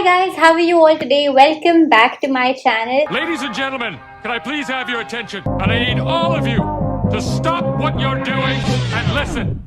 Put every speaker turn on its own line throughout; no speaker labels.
guys, how are you all today? Welcome back to my channel.
Ladies and gentlemen, can I please have your attention? And I need all of you to stop what you're doing and listen.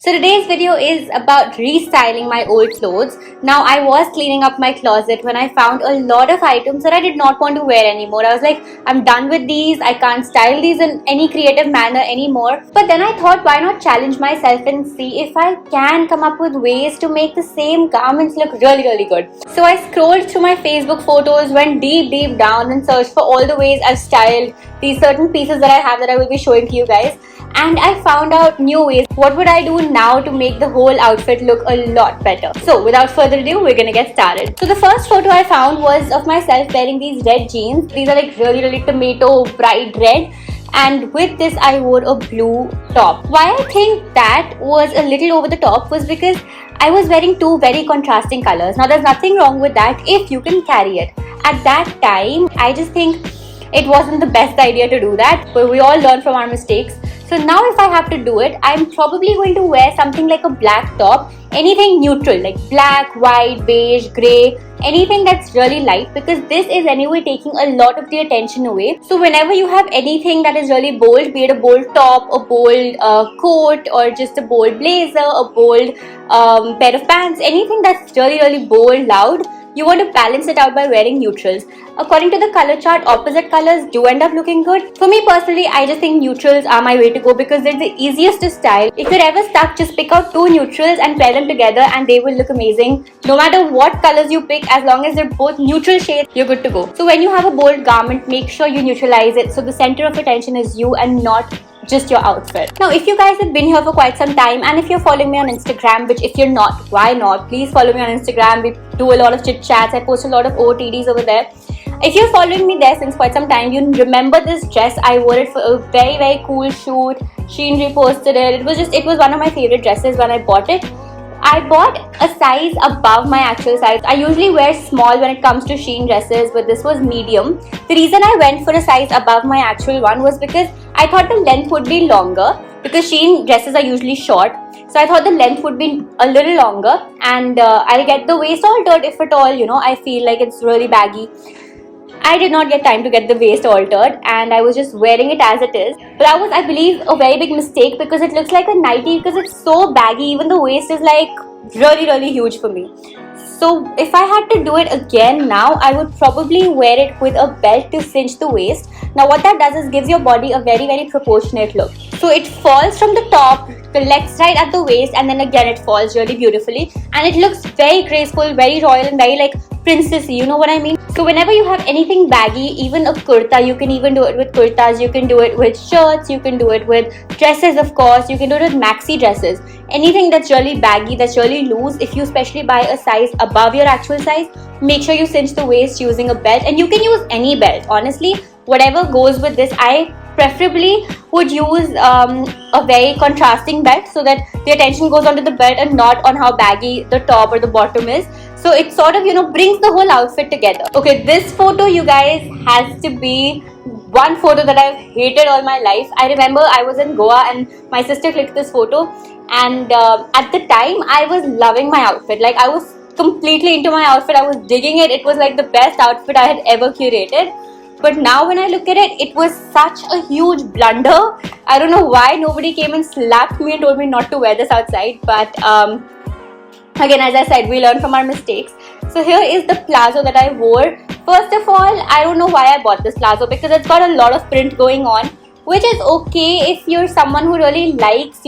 So today's video is about restyling my old clothes. Now I was cleaning up my closet when I found a lot of items that I did not want to wear anymore. I was like, I'm done with these. I can't style these in any creative manner anymore. But then I thought, why not challenge myself and see if I can come up with ways to make the same garments look really good. So I scrolled through my Facebook photos, went deep down and searched for all the ways I've styled these certain pieces that I have that I will be showing to you guys. And I found out new ways. What would I do now to make the whole outfit look a lot better? So without further ado, we're gonna get started. So the first photo I found was of myself wearing these red jeans. These are like really tomato bright red. And with this I wore a blue top. Why I think that was a little over the top was because I was wearing two very contrasting colors. Now there's nothing wrong with that if you can carry it. At that time, I just think it wasn't the best idea to do that, but we all learn from our mistakes. So now if I have to do it, I'm probably going to wear something like a black top, anything neutral like black, white, beige, grey, anything that's really light, because this is anyway taking a lot of the attention away. So whenever you have anything that is really bold, be it a bold top, a bold coat, or just a bold blazer, a bold pair of pants, anything that's really bold, loud, you want to balance it out by wearing neutrals. According to the color chart, opposite colors do end up looking good. For me personally, I just think neutrals are my way to go because they're the easiest to style. If you're ever stuck, just pick out two neutrals and pair them together and they will look amazing. No matter what colors you pick, as long as they're both neutral shades, you're good to go. So when you have a bold garment, make sure you neutralize it so the center of attention is you and not just your outfit. Now if you guys have been here for quite some time and if you're following me on Instagram, which if you're not, why not? Please follow me on Instagram. We do a lot of chit chats. I post a lot of OOTDs over there. If you're following me there since quite some time, you remember this dress. I wore it for a very cool shoot. Shein reposted it. It was one of my favorite dresses when I bought it. I bought a size above my actual size. I usually wear small when it comes to Shein dresses, but this was medium. The reason I went for a size above my actual one was because I thought the length would be longer, because Shein dresses are usually short. So I thought the length would be a little longer and I'll get the waist altered if at all, I feel like it's really baggy. I did not get time to get the waist altered and I was just wearing it as it is. But that was, I believe, a very big mistake because it looks like a nightie because it's so baggy. Even the waist is like really huge for me. So if I had to do it again now, I would probably wear it with a belt to cinch the waist. Now what that does is gives your body a very proportionate look. So it falls from the top, collects right at the waist, and then again it falls really beautifully. And it looks very graceful, very royal and very like princessy, you know what I mean? So whenever you have anything baggy, even a kurta, you can even do it with kurtas, you can do it with shirts, you can do it with dresses of course, you can do it with maxi dresses. Anything that's really baggy, that's really loose, if you especially buy a size above your actual size, make sure you cinch the waist using a belt. And you can use any belt, honestly, whatever goes with this. I preferably would use a very contrasting belt so that the attention goes onto the belt and not on how baggy the top or the bottom is. So it sort of, brings the whole outfit together. Okay, this photo, you guys, has to be one photo that I've hated all my life. I remember I was in Goa and my sister clicked this photo, and at the time I was loving my outfit. Like, I was completely into my outfit. I was digging it. It was like the best outfit I had ever curated. But now when I look at it, it was such a huge blunder. I don't know why nobody came and slapped me and told me not to wear this outside. But again, as I said, we learn from our mistakes. So here is the plazo that I wore. First of all, I don't know why I bought this plazo because it's got a lot of print going on, which is okay if you're someone who really likes,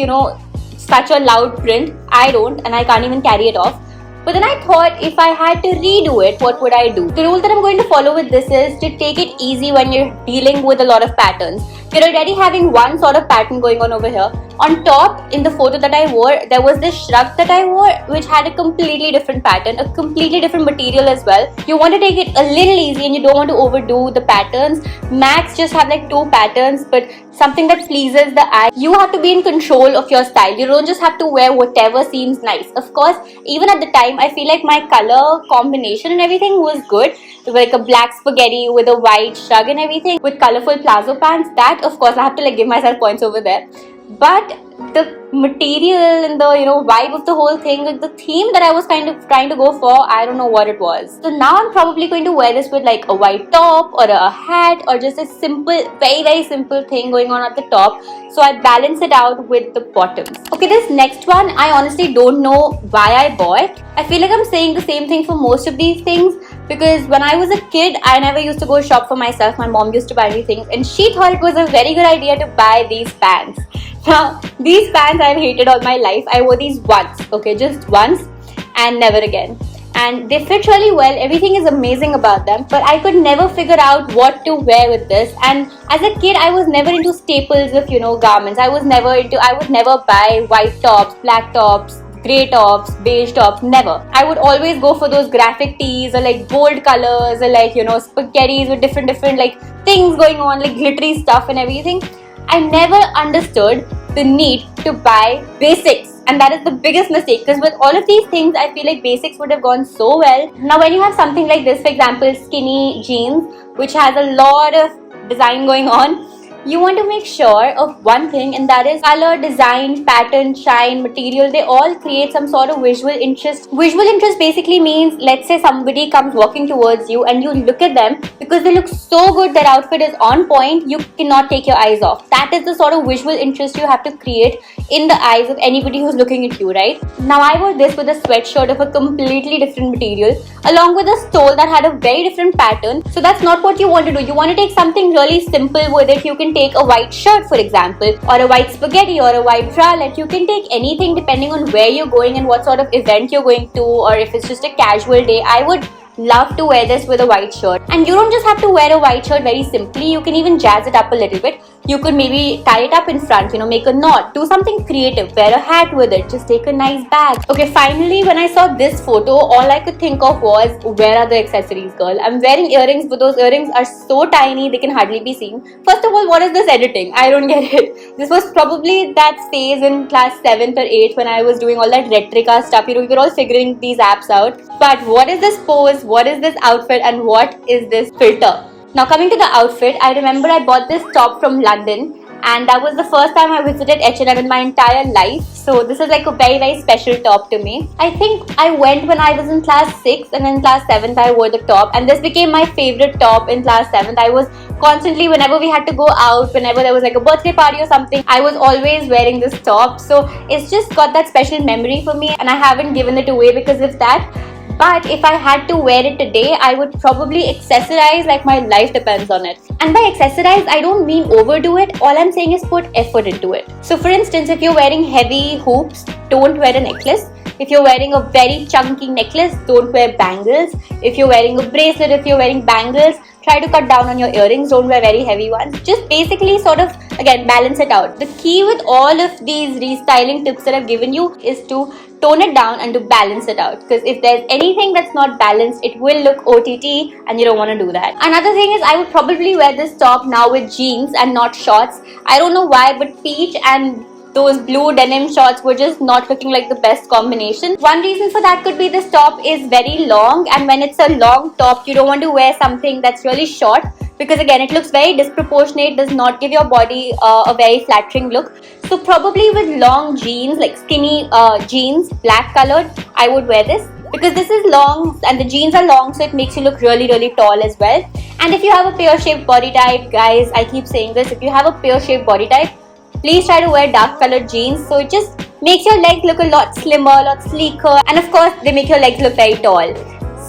such a loud print. I don't, and I can't even carry it off. But then I thought, if I had to redo it, what would I do? The rule that I'm going to follow with this is to take it easy when you're dealing with a lot of patterns. You're already having one sort of pattern going on over here. On top, in the photo that I wore, there was this shrug that I wore, which had a completely different pattern, a completely different material as well. You want to take it a little easy and you don't want to overdo the patterns. Max just have like two patterns, but something that pleases the eye. You have to be in control of your style. You don't just have to wear whatever seems nice. Of course, even at the time, I feel like my color combination and everything was good. Like a black spaghetti with a white shrug and everything with colorful plazo pants. That, of course, I have to like give myself points over there. but the material and the vibe of the whole thing, like the theme that I was kind of trying to go for, I don't know what it was. So now I'm probably going to wear this with like a white top or a hat or just a simple, very simple thing going on at the top, so I balance it out with the bottoms. Okay, this next one I honestly don't know why I bought. I feel like I'm saying the same thing for most of these things, because when I was a kid I never used to go shop for myself. My mom used to buy me things and she thought it was a very good idea to buy these pants. Now, these pants I've hated all my life. I wore these once, okay, just once and never again. And they fit really well, everything is amazing about them, but I could never figure out what to wear with this. And as a kid, I was never into staples of, garments. I would never buy white tops, black tops, grey tops, beige tops, never. I would always go for those graphic tees or like bold colors or like, spaghettis with different like things going on, like glittery stuff and everything. I never understood the need to buy basics, and that is the biggest mistake, because with all of these things I feel like basics would have gone so well. Now when you have something like this, for example skinny jeans, which has a lot of design going on, you want to make sure of one thing, and that is color, design, pattern, shine, material. They all create some sort of visual interest. Visual interest basically means, let's say somebody comes walking towards you and you look at them because they look so good, their outfit is on point, you cannot take your eyes off. That is the sort of visual interest you have to create in the eyes of anybody who's looking at you, right? Now I wore this with a sweatshirt of a completely different material along with a stole that had a very different pattern. So that's not what you want to do. You want to take something really simple with it. You can take a white shirt, for example, or a white spaghetti or a white bralette. You can take anything depending on where you're going and what sort of event you're going to, or if it's just a casual day. I would love to wear this with a white shirt. And you don't just have to wear a white shirt very simply, you can even jazz it up a little bit. You could maybe tie it up in front, make a knot, do something creative, wear a hat with it, just take a nice bag. Okay, finally when I saw this photo, all I could think of was, where are the accessories, girl? I'm wearing earrings, but those earrings are so tiny they can hardly be seen. First of all, what is this editing? I don't get it. This was probably that phase in class 7th or 8th when I was doing all that Retrica stuff. We were all figuring these apps out. But what is this pose? What is this outfit? And what is this filter? Now coming to the outfit, I remember I bought this top from London, and that was the first time I visited H&M in my entire life. So this is like a very special top to me. I think I went when I was in class 6th, and in class 7th I wore the top, and this became my favorite top in class 7th. I was constantly, whenever we had to go out, whenever there was like a birthday party or something, I was always wearing this top. So it's just got that special memory for me, and I haven't given it away because of that. But if I had to wear it today, I would probably accessorize like my life depends on it. And by accessorize, I don't mean overdo it. All I'm saying is put effort into it. So for instance, if you're wearing heavy hoops, don't wear a necklace. If you're wearing a very chunky necklace, don't wear bangles. If you're wearing a bracelet, if you're wearing bangles, try to cut down on your earrings. Don't wear very heavy ones. Just basically sort of, again, balance it out. The key with all of these restyling tips that I've given you is to tone it down and to balance it out, because if there's anything that's not balanced, it will look OTT and you don't want to do that. Another thing is, I would probably wear this top now with jeans and not shorts. I don't know why, but peach and those blue denim shorts were just not looking like the best combination. One reason for that could be this top is very long, and when it's a long top, you don't want to wear something that's really short, because again, it looks very disproportionate, does not give your body a very flattering look. So probably with long jeans, like skinny jeans, black colored, I would wear this, because this is long and the jeans are long, so it makes you look really tall as well. And if you have a pear-shaped body type, guys, I keep saying this, if you have a pear-shaped body type, please try to wear dark colored jeans, so it just makes your legs look a lot slimmer, a lot sleeker, and of course they make your legs look very tall.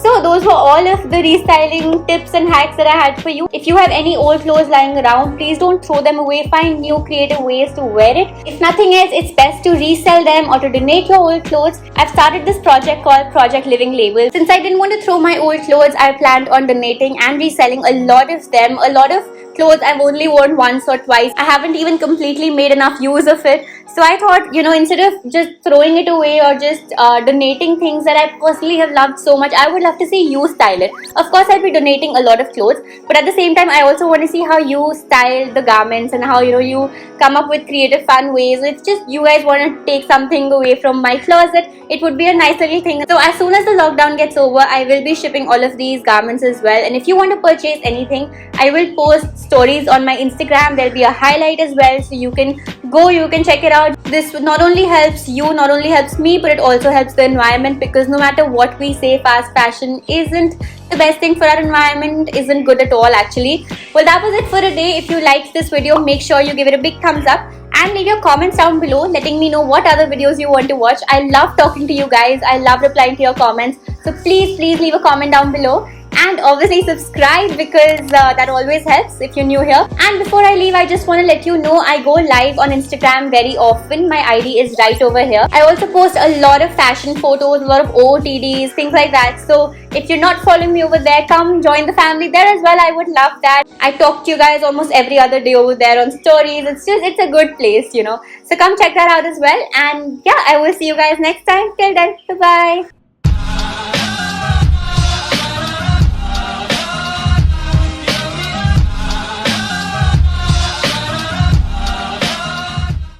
So those were all of the restyling tips and hacks that I had for you. If you have any old clothes lying around, please don't throw them away. Find new creative ways to wear it. If nothing else, it's best to resell them or to donate your old clothes. I've started this project called Project Living Labels. Since I didn't want to throw my old clothes, I planned on donating and reselling a lot of them. A lot of clothes I've only worn once or twice. I haven't even completely made enough use of it. So I thought, instead of just throwing it away or just donating things that I personally have loved so much, I would love to see you style it. Of course, I'll be donating a lot of clothes, but at the same time, I also want to see how you style the garments and how, you come up with creative, fun ways. It's just you guys want to take something away from my closet, it would be a nice little thing. So as soon as the lockdown gets over, I will be shipping all of these garments as well. And if you want to purchase anything, I will post stories on my Instagram. There'll be a highlight as well, so you can go, you can check it out. This not only helps you, not only helps me, but it also helps the environment, because no matter what we say, fast fashion isn't the best thing for our environment, isn't good at all actually. Well, that was it for today. If you liked this video, make sure you give it a big thumbs up and leave your comments down below letting me know what other videos you want to watch. I love talking to you guys. I love replying to your comments. So please leave a comment down below. And obviously subscribe, because that always helps if you're new here. And before I leave, I just want to let you know I go live on Instagram very often. My ID is right over here. I also post a lot of fashion photos, a lot of OOTDs, things like that. So if you're not following me over there, come join the family there as well. I would love that. I talk to you guys almost every other day over there on stories. It's a good place, you know. So come check that out as well. And yeah, I will see you guys next time. Till then, bye-bye.